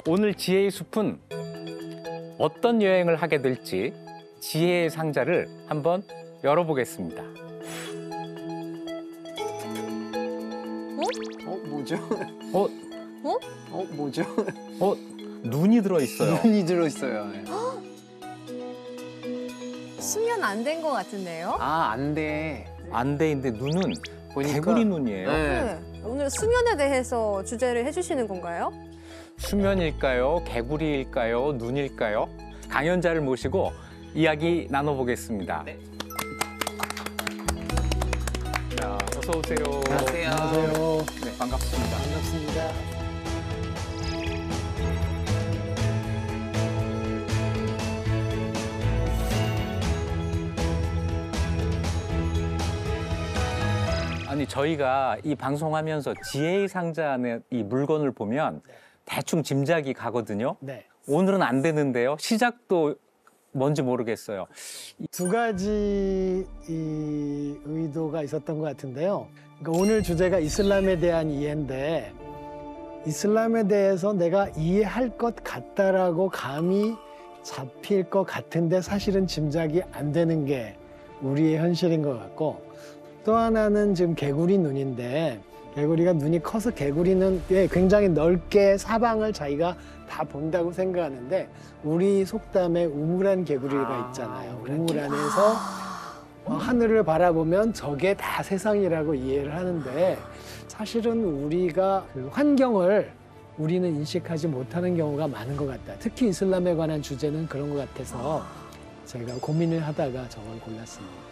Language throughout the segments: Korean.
오늘 지혜의 숲은 어떤 여행을 하게 될지 지혜의 상자를 한번 열어보겠습니다. 뭐죠? 뭐죠? 눈이 들어있어요. 눈이 들어있어요. 네. 수면 안 된 것 같은데요? 아, 안 돼. 안 돼 있는데 눈은 보니까. 개구리 눈이에요. 네. 오늘 수면에 대해서 주제를 해주시는 건가요? 수면일까요? 개구리일까요? 눈일까요? 강연자를 모시고 이야기 나눠보겠습니다. 네. 자, 어서 오세요. 안녕하세요. 안녕하세요. 네, 반갑습니다. 반갑습니다. 아니, 저희가 이 방송하면서 지혜의 상자 안에 이 물건을 보면 대충 짐작이 가거든요. 네. 오늘은 안 되는데요. 시작도 뭔지 모르겠어요. 두 가지 이 의도가 있었던 것 같은데요. 그러니까 오늘 주제가 이슬람에 대한 이해인데 이슬람에 대해서 내가 이해할 것 같다라고 감이 잡힐 것 같은데 사실은 짐작이 안 되는 게 우리의 현실인 것 같고 또 하나는 지금 개구리 눈인데 개구리가 눈이 커서 개구리는 굉장히 넓게 사방을 자기가 다 본다고 생각하는데 우리 속담에 우물안 개구리가 있잖아요. 우물 안에서 하늘을 바라보면 저게 다 세상이라고 이해를 하는데 사실은 우리가 그 환경을 우리는 인식하지 못하는 경우가 많은 것 같다. 특히 이슬람에 관한 주제는 그런 것 같아서 제가 고민을 하다가 저걸 골랐습니다.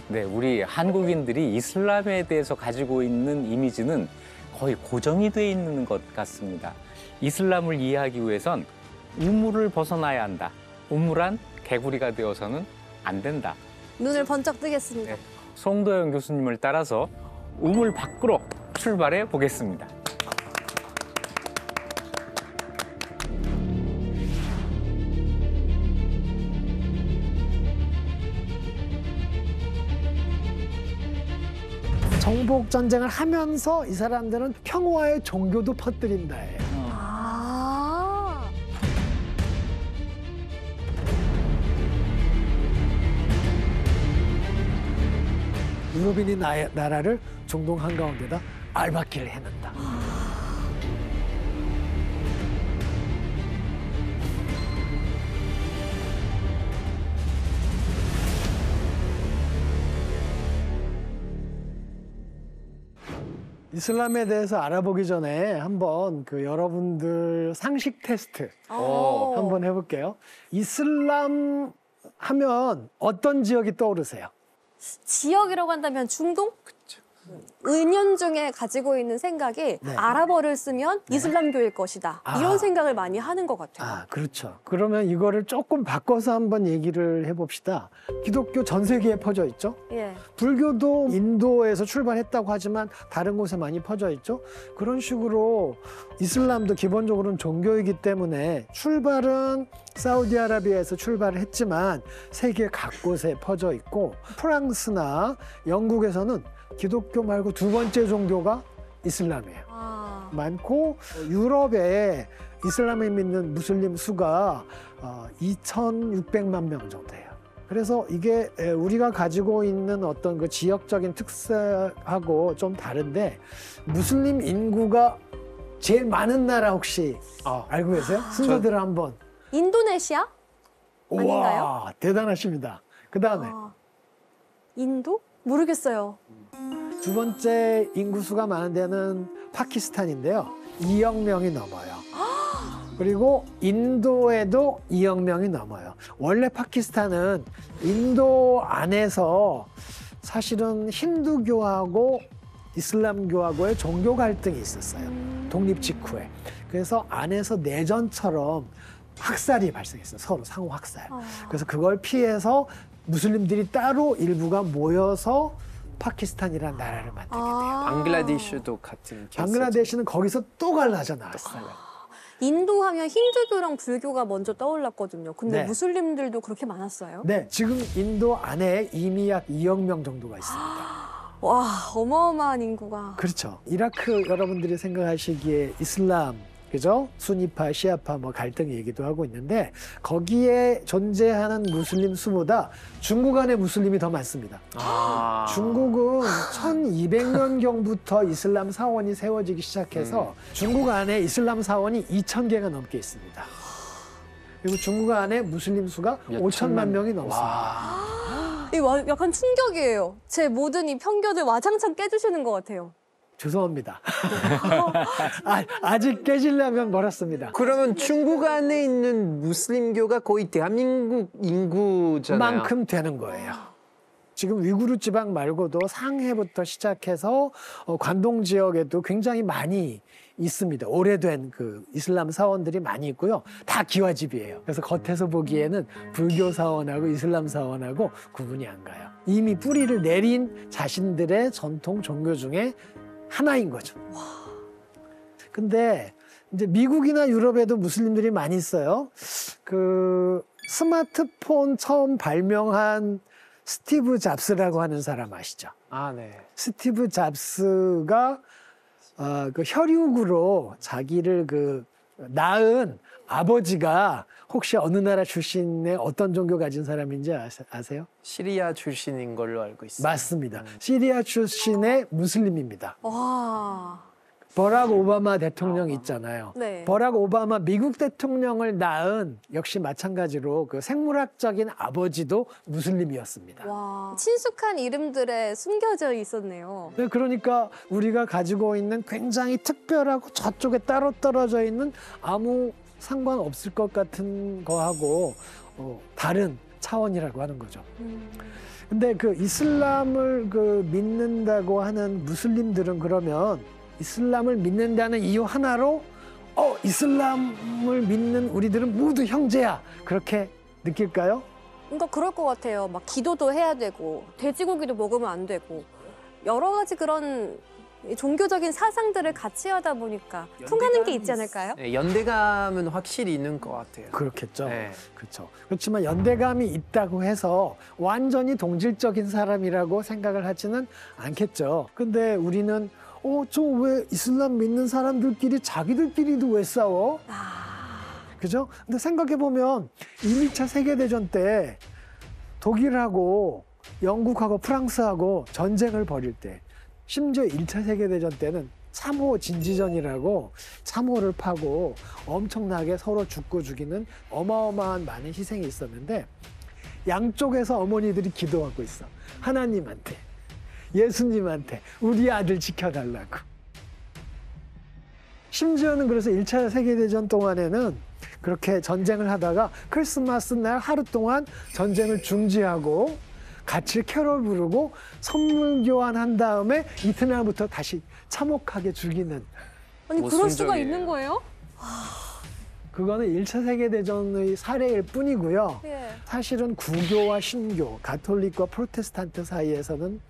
네, 우리 한국인들이 이슬람에 대해서 가지고 있는 이미지는 거의 고정이 돼 있는 것 같습니다. 이슬람을 이해하기 위해선 우물을 벗어나야 한다. 우물안 개구리가 되어서는 안 된다. 눈을 번쩍 뜨겠습니다. 네, 송도영 교수님을 따라서 우물 밖으로 출발해 보겠습니다. 정복 전쟁을 하면서 이 사람들은 평화의 종교도 퍼뜨린다 해요. 아, 유럽인이 나라를 중동 한가운데다 알박기를 해낸다. 이슬람에 대해서 알아보기 전에 한번 그 여러분들 상식 테스트 한번 해볼게요. 이슬람 하면 어떤 지역이 떠오르세요? 지역이라고 한다면 중동? 은연중에 가지고 있는 생각이 네. 아랍어를 쓰면 이슬람교일 것이다. 이런 생각을 많이 하는 것 같아요. 아, 그렇죠. 그러면 이거를 조금 바꿔서 한번 얘기를 해봅시다. 기독교 전 세계에 퍼져 있죠? 예. 불교도 인도에서 출발했다고 하지만 다른 곳에 많이 퍼져 있죠? 그런 식으로 이슬람도 기본적으로는 종교이기 때문에 출발은 사우디아라비아에서 출발을 했지만 세계 각곳에 퍼져 있고 프랑스나 영국에서는 기독교 말고 두 번째 종교가 이슬람이에요. 아, 많고 유럽에 이슬람을 믿는 무슬림 수가 2,600만 명 정도 돼요. 그래서 이게 우리가 가지고 있는 어떤 그 지역적인 특색하고 좀 다른데 무슬림 인구가 제일 많은 나라 혹시 알고 계세요? 순서대로 한번. 인도네시아? 아닌가요? 와, 대단하십니다. 그 다음에 아, 인도? 모르겠어요. 두 번째 인구수가 많은 데는 파키스탄인데요. 2억 명이 넘어요. 그리고 인도에도 2억 명이 넘어요. 원래 파키스탄은 인도 안에서 사실은 힌두교하고 이슬람교하고의 종교 갈등이 있었어요. 독립 직후에. 그래서 안에서 내전처럼 학살이 발생했어요. 서로 상호 학살. 그래서 그걸 피해서 무슬림들이 따로 일부가 모여서 파키스탄이라는 나라를 만들게 돼요. 방글라데시도 같은 케이스. 방글라데시는 거기서 또 갈라져 나왔어요. 인도 하면 힌두교랑 불교가 먼저 떠올랐거든요. 근데 네. 무슬림들도 그렇게 많았어요? 네, 지금 인도 안에 이미 약 2억 명 정도가 있습니다. 와, 어마어마한 인구가. 그렇죠. 이라크 여러분들이 생각하시기에 이슬람 그죠? 수니파, 시아파 뭐 갈등 얘기도 하고 있는데 거기에 존재하는 무슬림 수보다 중국 안에 무슬림이 더 많습니다. 중국은 1200년경부터 이슬람 사원이 세워지기 시작해서 중국 안에 이슬람 사원이 2000개가 넘게 있습니다. 그리고 중국 안에 무슬림 수가 5천만 명이 넘습니다. 약간 충격이에요. 제 모든 이 편견을 와장창 깨주시는 것 같아요. 죄송합니다. 아직 깨지려면 멀었습니다. 그러면 중국 안에 있는 무슬림교가 거의 대한민국 인구잖아요. 만큼 되는 거예요. 지금 위구르 지방 말고도 상해부터 시작해서 관동 지역에도 굉장히 많이 있습니다. 오래된 그 이슬람 사원들이 많이 있고요. 다 기와집이에요. 그래서 겉에서 보기에는 불교 사원하고 이슬람 사원하고 구분이 안 가요. 이미 뿌리를 내린 자신들의 전통 종교 중에 하나인 거죠. 근데 이제 미국이나 유럽에도 무슬림들이 많이 있어요. 그 스마트폰 처음 발명한 스티브 잡스라고 하는 사람 아시죠? 네. 스티브 잡스가 그 혈육으로 자기를 그 낳은 아버지가 혹시 어느 나라 출신의 어떤 종교 가진 사람인지 아세요? 시리아 출신인 걸로 알고 있어요. 맞습니다. 시리아 출신의 무슬림입니다. 와. 버락 오바마 대통령 있잖아요. 네. 버락 오바마 미국 대통령을 낳은 역시 마찬가지로 그 생물학적인 아버지도 무슬림이었습니다. 와. 친숙한 이름들에 숨겨져 있었네요. 네, 그러니까 우리가 가지고 있는 굉장히 특별하고 저쪽에 따로 떨어져 있는 아무 상관없을 것 같은 거하고 다른 차원이라고 하는 거죠. 근데 그 이슬람을 그 믿는다고 하는 무슬림들은 그러면 이슬람을 믿는다는 이유 하나로 이슬람을 믿는 우리들은 모두 형제야 그렇게 느낄까요? 그러니까 그럴 것 같아요. 막 기도도 해야 되고 돼지고기도 먹으면 안 되고 여러 가지 그런 종교적인 사상들을 같이 하다 보니까 통하는 게 있지 않을까요? 네, 연대감은 확실히 있는 것 같아요. 그렇겠죠. 네. 그렇죠. 그렇지만 연대감이 있다고 해서 완전히 동질적인 사람이라고 생각을 하지는 않겠죠. 근데 우리는 저 왜 이슬람 믿는 사람들끼리 자기들끼리도 왜 싸워? 그죠? 근데 생각해보면 2차 세계대전 때 독일하고 영국하고 프랑스하고 전쟁을 벌일 때 심지어 1차 세계대전 때는 참호 진지전이라고 참호를 파고 엄청나게 서로 죽고 죽이는 어마어마한 많은 희생이 있었는데 양쪽에서 어머니들이 기도하고 있어. 하나님한테. 예수님한테 우리 아들 지켜달라고. 심지어는 그래서 1차 세계대전 동안에는 그렇게 전쟁을 하다가 크리스마스 날 하루 동안 전쟁을 중지하고 같이 캐롤 부르고 선물 교환한 다음에 이튿날부터 다시 참혹하게 죽이는. 아니 그럴 수가 모순적이에요. 있는 거예요? 그거는 1차 세계대전의 사례일 뿐이고요. 예. 사실은 구교와 신교, 가톨릭과 프로테스탄트 사이에서는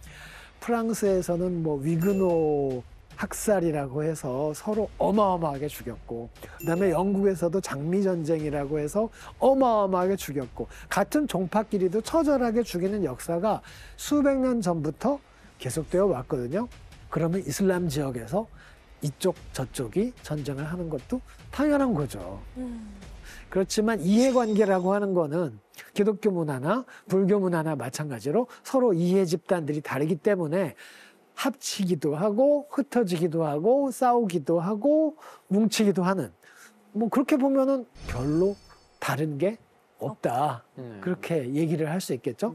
프랑스에서는 뭐 위그노 학살이라고 해서 서로 어마어마하게 죽였고 그다음에 영국에서도 장미전쟁이라고 해서 어마어마하게 죽였고 같은 종파끼리도 처절하게 죽이는 역사가 수백 년 전부터 계속되어 왔거든요. 그러면 이슬람 지역에서 이쪽 저쪽이 전쟁을 하는 것도 당연한 거죠. 그렇지만 이해관계라고 하는 거는 기독교 문화나 불교 문화나 마찬가지로 서로 이해 집단들이 다르기 때문에 합치기도 하고 흩어지기도 하고 싸우기도 하고 뭉치기도 하는 뭐 그렇게 보면은 별로 다른 게 없다. 그렇게 얘기를 할 수 있겠죠.